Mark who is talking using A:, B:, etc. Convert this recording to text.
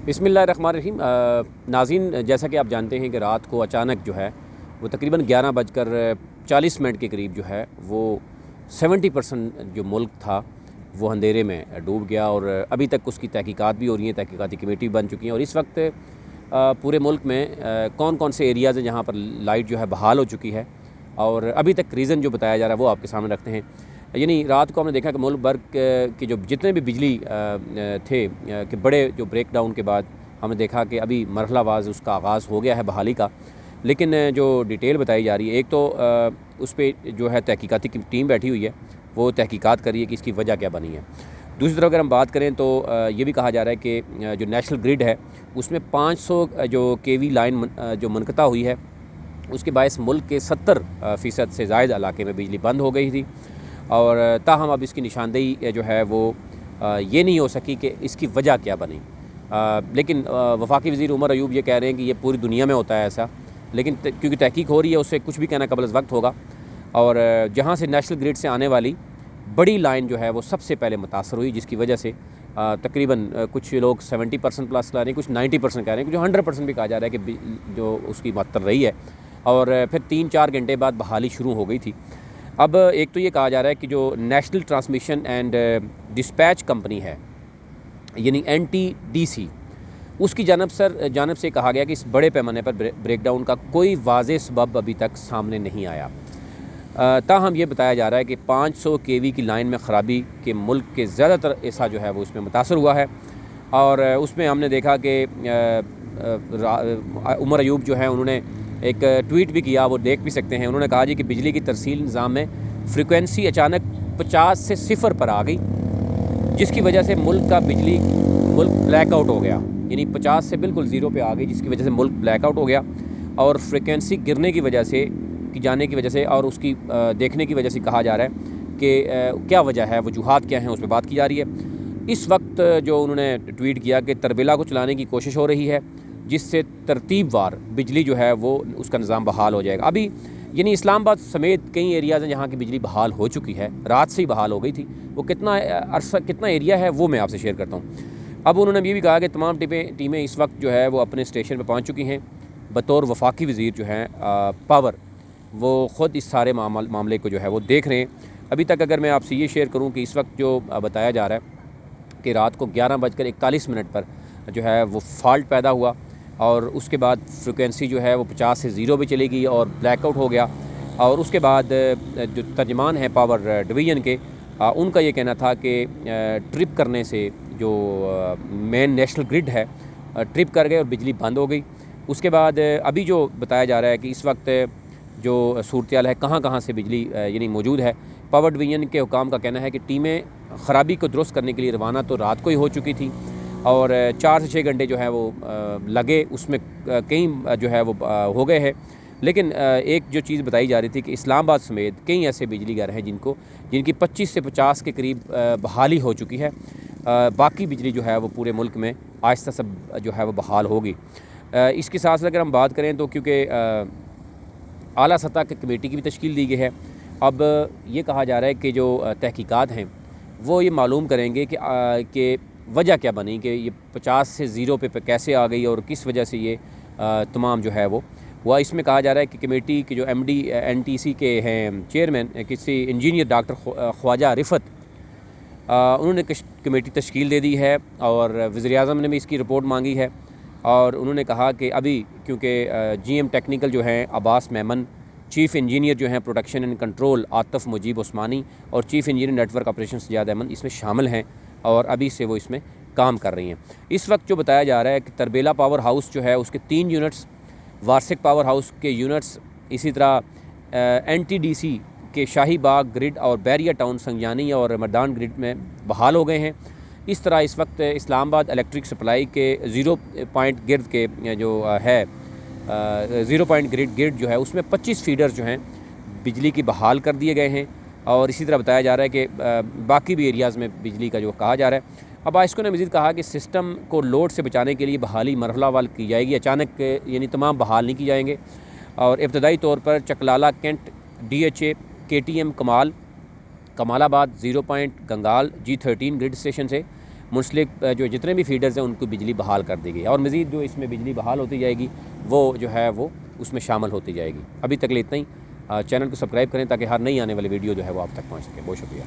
A: بسم اللہ الرحمن الرحیم۔ ناظرین، جیسا کہ آپ جانتے ہیں کہ رات کو اچانک جو ہے وہ تقریباً 11:40 کے قریب جو ہے وہ 70% جو ملک تھا وہ اندھیرے میں ڈوب گیا، اور ابھی تک اس کی تحقیقات بھی ہو رہی ہیں، تحقیقاتی کمیٹی بن چکی ہیں، اور اس وقت پورے ملک میں کون کون سے ایریاز ہیں جہاں پر لائٹ جو ہے بحال ہو چکی ہے، اور ابھی تک ریزن جو بتایا جا رہا ہے وہ آپ کے سامنے رکھتے ہیں۔ یعنی رات کو ہم نے دیکھا کہ ملک بھر کے جو جتنے بھی بجلی تھے کہ بڑے جو بریک ڈاؤن کے بعد ہم نے دیکھا کہ ابھی مرحلہ واز اس کا آغاز ہو گیا ہے بحالی کا، لیکن جو ڈیٹیل بتائی جا رہی ہے، ایک تو اس پہ جو ہے تحقیقاتی ٹیم بیٹھی ہوئی ہے، وہ تحقیقات کر رہی ہے کہ اس کی وجہ کیا بنی ہے۔ دوسری طرف اگر ہم بات کریں تو یہ بھی کہا جا رہا ہے کہ جو نیشنل گرڈ ہے اس میں 500 جو KV لائن جو منقطع ہوئی ہے، اس کے باعث ملک کے 70% سے زائد علاقے میں بجلی بند ہو گئی تھی، اور تاہم اب اس کی نشاندہی جو ہے وہ یہ نہیں ہو سکی کہ اس کی وجہ کیا بنی۔ لیکن وفاقی وزیر عمر ایوب یہ کہہ رہے ہیں کہ یہ پوری دنیا میں ہوتا ہے ایسا، لیکن کیونکہ تحقیق ہو رہی ہے اس سے کچھ بھی کہنا قبل از وقت ہوگا، اور جہاں سے نیشنل گرڈ سے آنے والی بڑی لائن جو ہے وہ سب سے پہلے متاثر ہوئی، جس کی وجہ سے تقریباً کچھ لوگ 70% پلس لا رہے ہیں، کچھ 90% کہہ رہے ہیں، کچھ 100% بھی کہا جا رہا ہے کہ جو اس کی معطل رہی ہے، اور پھر 3-4 گھنٹے بعد بحالی شروع ہو گئی تھی۔ اب ایک تو یہ کہا جا رہا ہے کہ جو national transmission and dispatch company ہے یعنی NTDC، اس کی جانب سے کہا گیا کہ اس بڑے پیمانے پر بریک ڈاؤن کا کوئی واضح سبب ابھی تک سامنے نہیں آیا۔ تاہم یہ بتایا جا رہا ہے کہ 500 KV کی لائن میں خرابی کے ملک کے زیادہ تر حصہ جو ہے وہ اس میں متاثر ہوا ہے، اور اس میں ہم نے دیکھا کہ عمر ایوب جو ہیں انہوں نے ایک ٹویٹ بھی کیا، وہ دیکھ بھی سکتے ہیں۔ انہوں نے کہا جی کہ بجلی کی ترسیل نظام میں فریکوینسی اچانک 50 سے 0 پر آ گئی، جس کی وجہ سے ملک بلیک آؤٹ ہو گیا، یعنی 50 سے بالکل 0 پہ آ گئی، جس کی وجہ سے ملک بلیک آؤٹ ہو گیا، اور فریکوینسی گرنے کی وجہ سے جانے کی وجہ سے اور اس کی دیکھنے کی وجہ سے کہا جا رہا ہے کہ کیا وجہ ہے، وجوہات کیا ہیں، اس پہ بات کی جا رہی ہے۔ اس وقت جو انہوں نے ٹویٹ کیا کہ تربیلا کو چلانے کی کوشش ہو رہی ہے، جس سے ترتیب وار بجلی جو ہے وہ اس کا نظام بحال ہو جائے گا۔ ابھی یعنی اسلام آباد سمیت کئی ایریاز ہیں جہاں کی بجلی بحال ہو چکی ہے، رات سے ہی بحال ہو گئی تھی، وہ کتنا ایریا ہے وہ میں آپ سے شیئر کرتا ہوں۔ اب انہوں نے یہ بھی کہا کہ تمام ٹیمیں اس وقت جو ہے وہ اپنے اسٹیشن پہ پہنچ چکی ہیں، بطور وفاقی وزیر جو ہیں پاور، وہ خود اس سارے معاملے کو جو ہے وہ دیکھ رہے ہیں۔ ابھی تک اگر میں آپ سے یہ شیئر کروں کہ اس وقت جو بتایا جا رہا ہے کہ رات کو 11:41 پر جو ہے وہ فالٹ پیدا ہوا، اور اس کے بعد فریکوینسی جو ہے وہ 50 سے 0 پہ چلی گئی اور بلیک آؤٹ ہو گیا، اور اس کے بعد جو ترجمان ہیں پاور ڈویژن کے، ان کا یہ کہنا تھا کہ ٹرپ کرنے سے جو مین نیشنل گرڈ ہے ٹرپ کر گئے اور بجلی بند ہو گئی۔ اس کے بعد ابھی جو بتایا جا رہا ہے کہ اس وقت جو صورتحال ہے کہاں سے بجلی یعنی موجود ہے، پاور ڈویژن کے حکام کا کہنا ہے کہ ٹیمیں خرابی کو درست کرنے کے لیے روانہ تو رات کو ہی ہو چکی تھی، اور 4 سے 6 گھنٹے جو ہے وہ لگے، اس میں کئی جو ہے وہ ہو گئے ہیں، لیکن ایک جو چیز بتائی جا رہی تھی کہ اسلام آباد سمیت کئی ایسے بجلی گھر ہیں جن کی 25 سے 50 کے قریب بحالی ہو چکی ہے، باقی بجلی جو ہے وہ پورے ملک میں آہستہ سے جو ہے وہ بحال ہوگی۔ اس کے ساتھ اگر ہم بات کریں تو کیونکہ اعلیٰ سطح کی کمیٹی کی بھی تشکیل دی گئی ہے، اب یہ کہا جا رہا ہے کہ جو تحقیقات ہیں وہ یہ معلوم کریں گے کہ وجہ کیا بنی، کہ یہ 50 سے 0 پہ کیسے آ گئی اور کس وجہ سے یہ تمام جو ہے وہ اس میں کہا جا رہا ہے کہ کمیٹی کے جو MD NTC کے ہیں چیئرمین کسی انجینئر ڈاکٹر خواجہ رفت، انہوں نے کمیٹی تشکیل دے دی ہے، اور وزیر اعظم نے بھی اس کی رپورٹ مانگی ہے، اور انہوں نے کہا کہ ابھی کیونکہ GM ٹیکنیکل جو ہیں عباس میمن، چیف انجینئر جو ہیں production and control Atif Mujeeb Usmani, اور chief engineer network operation Sajjad Ahmad اس میں شامل ہیں، اور ابھی سے وہ اس میں کام کر رہی ہیں۔ اس وقت جو بتایا جا رہا ہے کہ تربیلا پاور ہاؤس جو ہے اس کے 3 یونٹس، وارسک پاور ہاؤس کے یونٹس، اسی طرح NTDC کے شاہی باغ گرڈ اور بیریا ٹاؤن سنگیانی اور مردان گرڈ میں بحال ہو گئے ہیں۔ اس طرح اس وقت اسلام آباد الیکٹرک سپلائی کے 0 پوائنٹ گرڈ کے جو ہے 0 پوائنٹ گرڈ جو ہے اس میں 25 فیڈرز جو ہیں بجلی کی بحال کر دیے گئے ہیں، اور اسی طرح بتایا جا رہا ہے کہ باقی بھی ایریاز میں بجلی کا جو کہا جا رہا ہے۔ اب آئسکو نے مزید کہا کہ سسٹم کو لوڈ سے بچانے کے لیے بحالی مرحلہ وار کی جائے گی، اچانک یعنی تمام بحال نہیں کی جائیں گے، اور ابتدائی طور پر چکلالہ کینٹ DHA KTM کمال آباد 0 پوائنٹ گنگال G13 گرڈ اسٹیشن سے، منسلک جو جتنے بھی فیڈرز ہیں ان کو بجلی بحال کر دی گئی اور مزید جو اس میں بجلی بحال ہوتی جائے گی وہ جو ہے وہ اس میں شامل ہوتی جائے گی۔ ابھی تک اتنا ہی۔ چینل کو سبسکرائب کریں تاکہ ہر نئی آنے والی ویڈیو جو ہے وہ آپ تک پہنچ سکے۔ بہت شکریہ۔